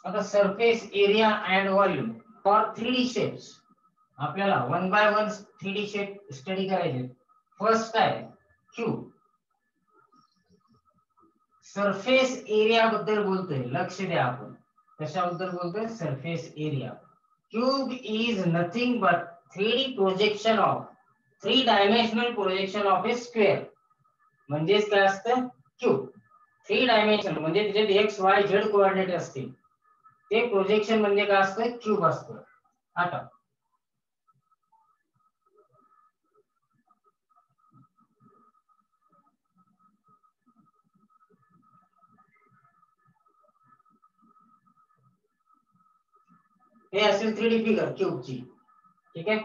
आता surface area and volume for 3D shapes आपल्याला 1 by 1 3D shape study करायचे. First आहे क्यूब. सरफेस एरिया बद्दल बोलतोय, लक्ष द्या. आपण कशाबद्दल बोलतोय? Surface area. Cube is nothing but 3D projection of 3 dimensional projection of A square. म्हणजेच काय असतं? क्यूब 3 डायमेन्शन म्हणजे त्याच्यात एक्स वाय झेड कोऑर्डिनेट असतील. ते प्रोजेक्शन म्हणजे काय असतं? क्यूब असतं. आता हे असेल 3D फिगर क्यूबची. ठीक आहे.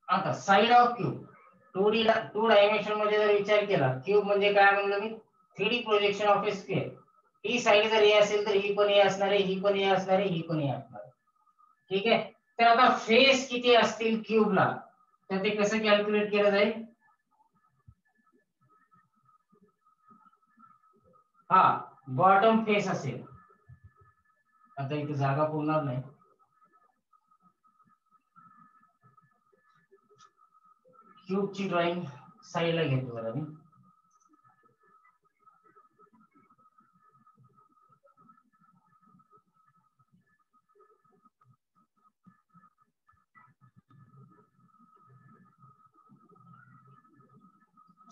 आता साइड ऑफ क्यूब 2 डायमेन्शन मध्ये जर विचार केला, क्यूब म्हणजे काय म्हणलं मी? 3D projection of A square. He side जर ए असेल तर ही पण ए असणार आहे, ही पण ए असणार आहे, ही पण ए असणार आहे. ठीक आहे. तर आता फेस किती असतील क्यूबला, तर ते कसं कॅल्क्युलेट केलं जाईल? हा बॉटम फेस असेल. आता इथे जागा पुरणार नाही. क्यूबची ड्रॉइंग साईडला घेतो जरा मी.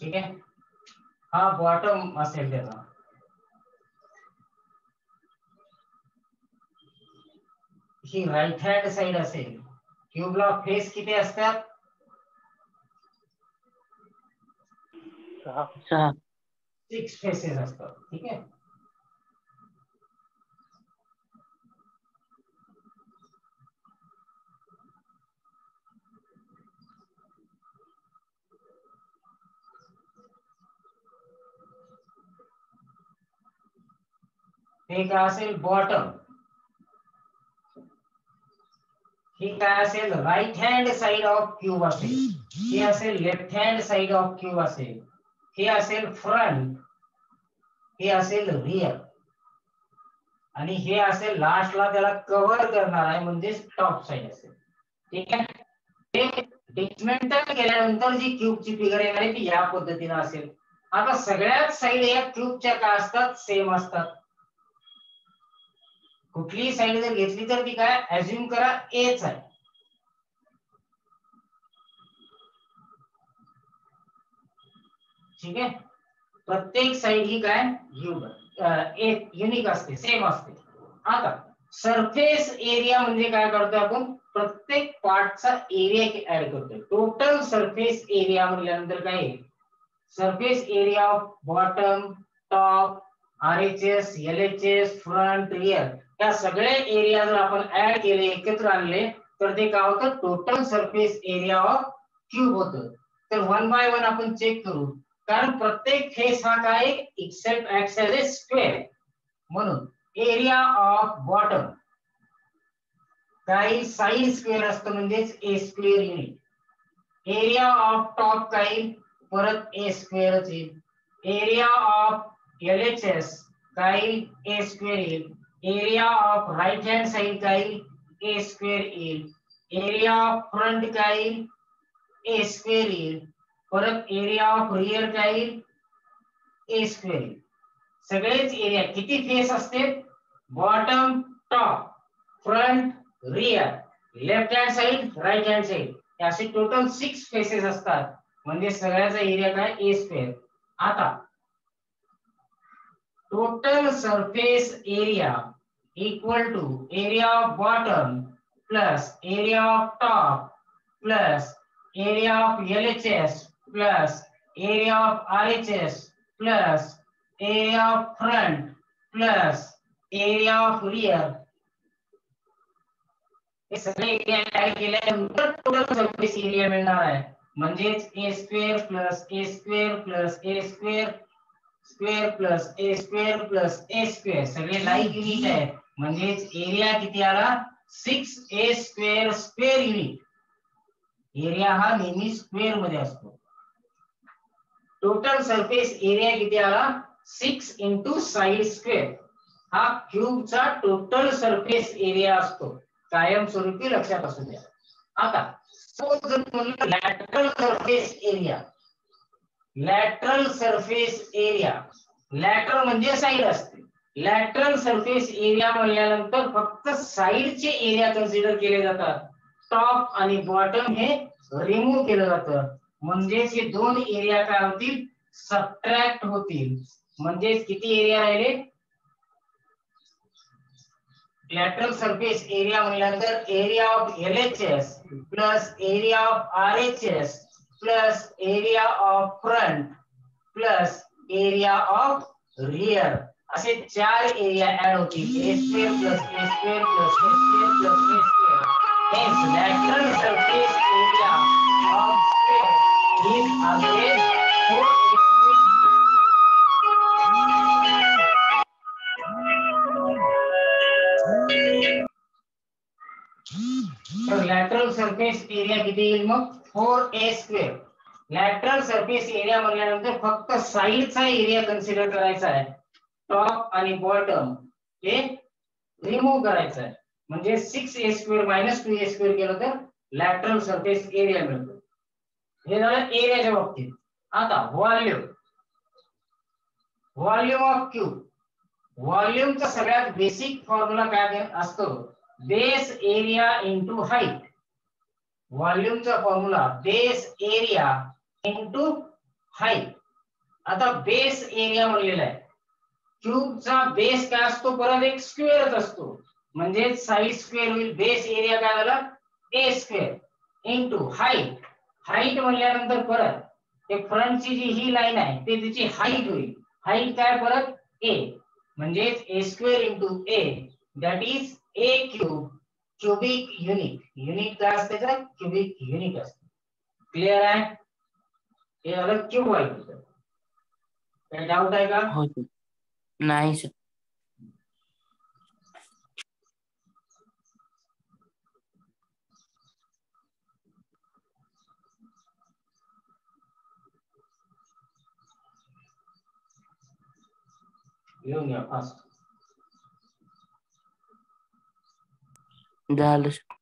ठीक आहे. हा बॉटम असेल त्याचा. ही राईट हँड साइड असेल. क्यूबला फेस किती असतात? 6 फेसेस असतात. ठीक आहे. हे काय असेल? बॉटम. ही काय असेल? Right hand side of cube असेल. ही असेल left hand side of cube असेल. हे असेल फ्रंट, हे असेल रिअर, आणि हे असेल लास्टला त्याला कव्हर करणार आहे म्हणजे टॉप साइड असेल. ठीक आहे. ते डिस्मेंटल केल्यानंतर जी क्यूबची फिगर येणार आहे ती या पद्धतीने असेल. आता सगळ्यात साइड या क्यूबच्या काय असतात? सेम असतात. कुठलीही साइड जर घेतली तर ती काय अज्युम करा एच आहे. ठीक आहे. प्रत्येक साइड ही काय युनिक असते, सेम असते. आता सरफेस एरिया म्हणजे काय करतोय आपण? प्रत्येक पार्टचा एरिया ऍड करतोय. टोटल सरफेस एरिया म्हटल्यानंतर काय? Surface area of bottom, top, RHS, LHS, front, rear या सगळ्या एरिया जर आपण ऍड केले, एकत्र आणले, तर ते काय होतं? Total surface area of cube होतं. तर 1 by 1 आपण चेक करू. कारण प्रत्येक फेस हा काय? Itself acts as a square. म्हणून एरिया ऑफ बॉटम काय? साइड स्क्वेअर असतं म्हणजेच ए square unit. Area of top काय? परत ए स्क्वेअरच येईल. एरिया ऑफ एलएचएस काय? ए स्क्वेअर येईल. Area of right hand side काय? ए स्क्वेअर येईल. एरिया ऑफ फ्रंट काय? ए स्क्वेअर येईल. परत एरिया ऑफ रिअर काय? ए स्क्वेअर येईल. सगळेच एरिया किती फेस असते? Bottom, top, front, rear, left hand side, right hand side, असे टोटल 6 फेसेस असतात. म्हणजे सगळ्याचा एरिया काय? ए स्क्वेअर. आता total surface area equal to area of bottom plus area of top plus area of LHS plus area of RHS plus area of front plus area of rear. हे सगळे area add केल्यानंतर total surface area मिळणार आहे. म्हणजेच ए square plus A square plus A square square plus A square plus A square सगळे like unit आहे. म्हणजेच area किती आला? 6a square square unit. Area हा नेहमी स्क्वेअर मध्ये असतो. टोटल सरफेस एरिया किती आला? 6 into साइड स्क्वेअर. हा क्यूबचा टोटल सरफेस एरिया असतो, कायमस्वरूपी लक्षात असू द्या. आता सपोज जर म्हणलं lateral surface area, lateral surface area, lateral म्हणजे साइड असते. लॅटरल सरफेस एरिया म्हणल्यानंतर फक्त साइडचे एरिया कन्सिडर केले जातात, टॉप आणि बॉटम हे रिमूव्ह केलं जातं. म्हणजेच हे दोन एरिया काय होतील, सबट्रॅक्ट होतील. म्हणजेच किती एरिया राहिले, लॅटरल सरफेस एरिया म्हणल्यानंतर area of LHS plus area of RHS plus area of front plus area of rear, असे 4 एरिया ऍड होतील. A square plus A square plus A square plus A square. Hence lateral surface area of sphere is always 4A square. तर lateral surface area किती येईल मग, 4A square. Lateral surface area म्हणल्यानंतर फक्त साइडचा area consider करायचा आहे, top आणि bottom हे रिमूव्ह करायचं आहे. म्हणजे 6A square minus 2A square केलं तर लॅटरल सरफेस एरिया मिळतो. हे झालं एरियाच्या बाबतीत. आता व्हॉल्यूम, व्हॉल्यूम ऑफ क्यूब. व्हॉल्यूमचा सगळ्यात बेसिक फॉर्म्युला काय असतो, बेस एरिया इंटू हाईट. व्हॉल्यूमचा formula base area into height. आता बेस एरिया म्हणलेला आहे, क्यूबचा बेस काय असतो, परत एक स्क्वेअरच असतो, म्हणजे साइड स्क्वेअर होईल. बेस एरिया काय झाला, A square into height. Height म्हणल्यानंतर परत ते फ्रंटची जी ही लाईन आहे ते तिची हाईट होईल. हाईट काय, परत A, म्हणजे A square into A, that is A cube cubic unit. Unit काय असते, तर क्यूबिक युनिट असते. क्लिअर आहे, हे झालं क्यूबॉइड. काही डाऊट आहे का? हो नाही सर. लिहून घ्या फास्ट. झालं सर.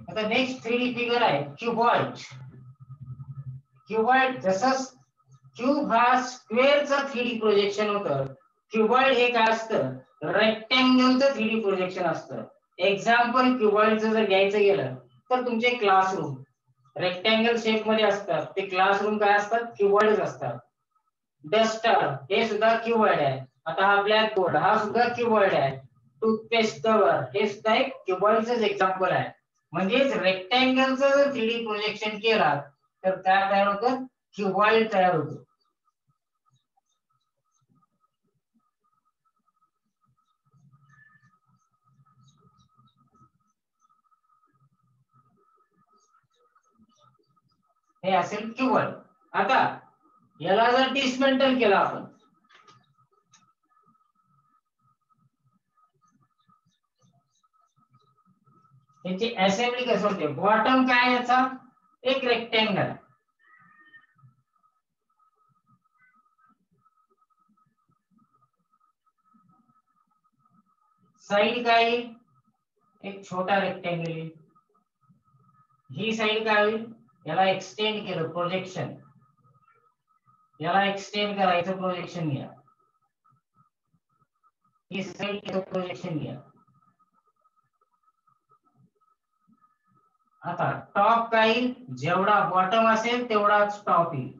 आता नेक्स्ट 3D फिगर आहे क्यूबॉइड. क्यूबॉइड जसं क्यूब हा स्क्वेअरचा 3D प्रोजेक्शन होतं, क्यूबॉइड हे काय असतं, रेक्टँगलचं 3D प्रोजेक्शन असतं. एक्झाम्पल क्यूबॉइडचं जर घ्यायचं गेलं तर तुमचे क्लासरूम रेक्टँगल शेप मध्ये असतात, ते क्लासरूम काय असतात, क्यूबॉइडच असतात. डस्टर हे सुद्धा क्यूबॉइड आहे. आता हा ब्लॅक बोर्ड हा सुद्धा क्यूबॉइड आहे. टूथपेस्ट कव्हर हे सुद्धा एक क्यूबॉइडचंच एक्झाम्पल आहे. म्हणजेच रेक्टँगलचं जर 3D प्रोजेक्शन केला तर काय तयार होतं, क्यूबॉइड तयार होतो. हे असेल क्यूबॉइड. आता याला जर डिसमेंटल केला आपण, याची असेंबली कसं होते, बॉटम काय याचा, एक रेक्टँगल, साइड काय येईल, एक छोटा रेक्टँगल येईल. ही साइड काय होईल, याला एक्सटेंड केलं प्रोजेक्शन, याला एक्सटेंड करायचं प्रोजेक्शन घ्या. ही साइड केलं प्रोजेक्शन घ्या. आता टॉप काय येईल, जेवढा बॉटम असेल तेवढाच टॉप येईल.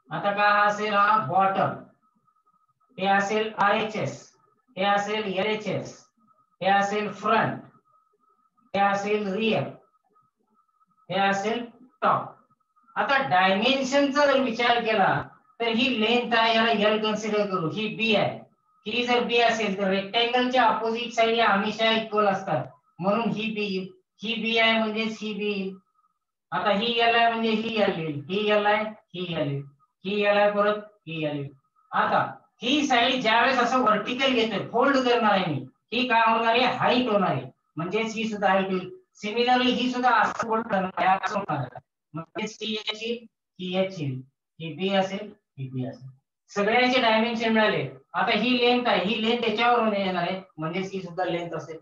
आता काय असेल, हा बॉटम, हे असेल RHS, हे असेल LHS, हे असेल फ्रंट, हे असेल रियर, हे असेल टॉप. आता डायमेन्शनचा जर विचार केला तर ही लेंथ आहे, याला L कन्सिडर करू, ही B आहे, ही जर बी असेल तर रेक्टँगलच्या अपोजिट साइड या हमेशा इक्वल असतात, म्हणून ही बी आहे म्हणजेच ही बी. आता ही एल आहे म्हणजे ही एल येईल, ही एल आहे ही एल येईल, ही एल आहे परत ही एल येईल. आता ही साइड ज्यावेळेस असं व्हर्टिकल घेतोय, फोल्ड करणार आहे मी, ही काय होणार आहे, हाईट होणार आहे, म्हणजेच ही सुद्धा हाईट होईल. सिमिलरली ही सुद्धा असं फोल्ड करणार आहे, असं होणार आहे, म्हणजेच ही एच येईल, ही एच येईल, ही बी असेल ही बी असेल. सगळ्यांचे डायमेन्शन मिळाले. आता ही लेंथ आहे, ही लेंथ त्याच्यावरून येणार आहे, म्हणजेच ही सुद्धा लेंथ असेल.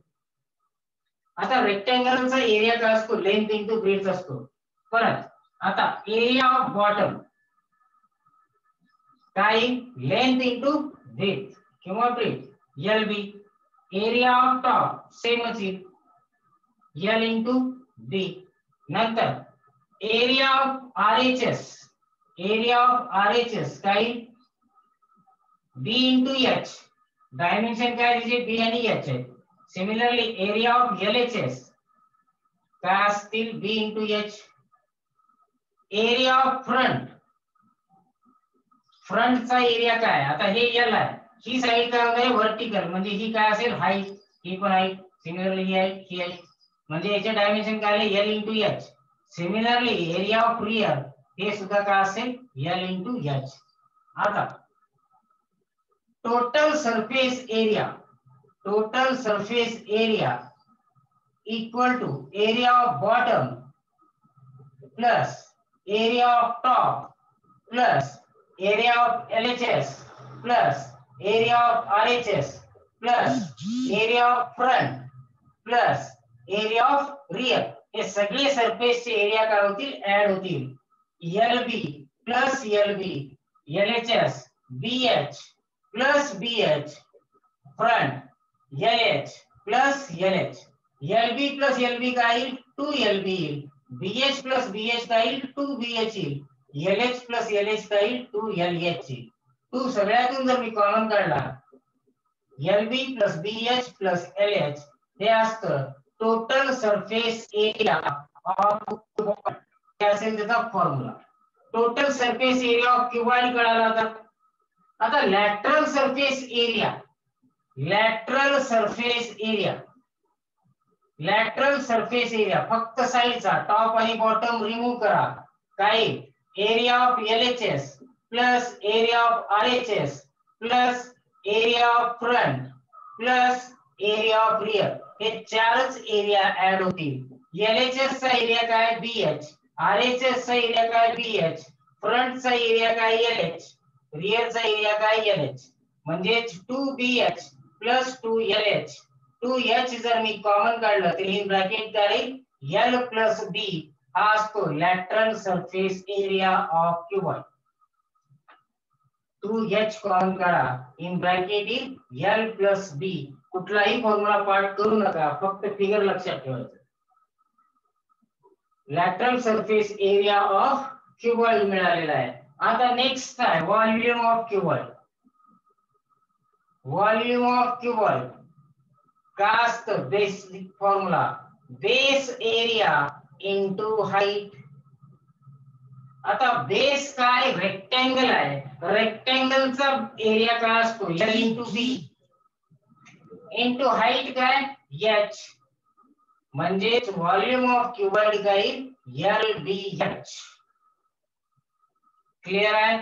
आता रेक्टँगलचा एरिया काय असतो, लेंथ इंटू ब्रेथ असतो. परत आता एरिया ऑफ बॉटम काय, लेंथ इंटू ब्रेथ किंवा breadth, L B. Area of top सेमच येईल, एल इंटू बी. नंतर area of RHS, area of RHS काय, बी इंटू एच. डायमेन्शन काय त्याचे बी आणि एच आहे. सिमिलरली एरिया ऑफ एलएचएस काय असतील, B into H. Area of front, फ्रंटचा एरिया काय, आता हे एल आहे, ही साइड काय होणार आहे, व्हर्टिकल, म्हणजे ही काय असेल, हाईट, ही पण हाईट. सिमिलरली ही हाईट ही हाईट, म्हणजे याचे डायमेन्शन काय आले, L into H. Similarly area of rear हे सुद्धा काय असेल, एल इंटू एच. आता total surface area equal to area of bottom plus area of top plus area of LHS plus area of RHS plus area of front plus area of rear. हे सगळे सरफेसचे area काय होतील, add होतील. LB plus LB LHS BH plus BH front LH plus LH LB plus LB काय येईल, 2LB येईल. BH plus BH काय येईल, 2BH येईल. LH प्लस LH काय येईल, 2LH येईल. 2 सगळ्यातून जर मी कॉमन काढला, LB plus BH plus LH हे असतं total surface area of cuboid. हे असेल त्याचा formula. Total surface area of cuboid कळाला आता. आता lateral surface area, lateral surface area फक्त साइडचा, टॉप आणि बॉटम रिमूव्ह करा. काय, area of LHS plus area of RHS plus area of front plus area of rear, हे चारच एरिया ऍड होतील. LHS चा एरिया काय, BH. RHS चा एरिया काय, BH. फ्रंट चा एरिया काय, LH. रियर चा एरिया काय, LH. म्हणजे 2BH प्लस 2LH. 2H जर मी कॉमन काढलं तर इन ब्रॅकेट काय, L प्लस B हा असतो lateral surface area of cuboid. 2H common काढा, in bracket in L plus B. कुठलाही फॉर्म्युला पार्ट करू नका, फक्त फिगर लक्षात ठेवायचं. Lateral surface area of cuboid मिळालेला आहे. आता नेक्स्ट काय, volume of cuboid. Volume of cuboid काय असतं, basic formula, base area into height. आता बेस काय, रेक्टँगल आहे, रेक्टँगलचा एरिया काय असतो, L इंटू बी इंटू हाईट काय, H. म्हणजेच व्हॉल्यूम ऑफ क्यूबॉइड काय, LBH. क्लियर आहे?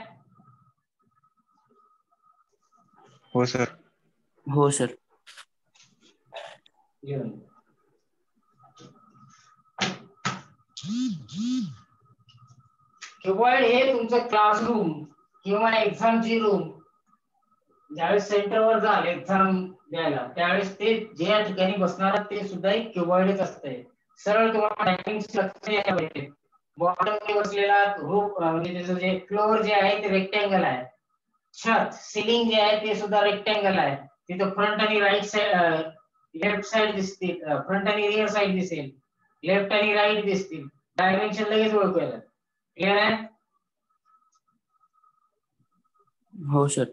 हो सर. हो सर. क्यूबॉइड हे तुमचं क्लासरूम किंवा एक्झामची रूम, ज्यावेळेस सेंटरवर जाल एक्झाम द्यायला त्यावेळेस ते ज्या ठिकाणी बसणार ते सुद्धा एक क्यूबॉइडच असते. सरळ तुम्हाला बॉटम बसलेला रूफ म्हणजे त्याचं जे फ्लोअर जे आहे ते रेक्टँगल आहे, छत सिलिंग जे आहे ते सुद्धा रेक्टँगल आहे. तिथं फ्रंट आणि राईट साइड, लेफ्ट साइड दिसतील, फ्रंट आणि रिअर साइड दिसेल, लेफ्ट आणि राईट दिसतील, डायमेन्शन लगेच ओळखू येतात. क्लियर आहे? हो सर.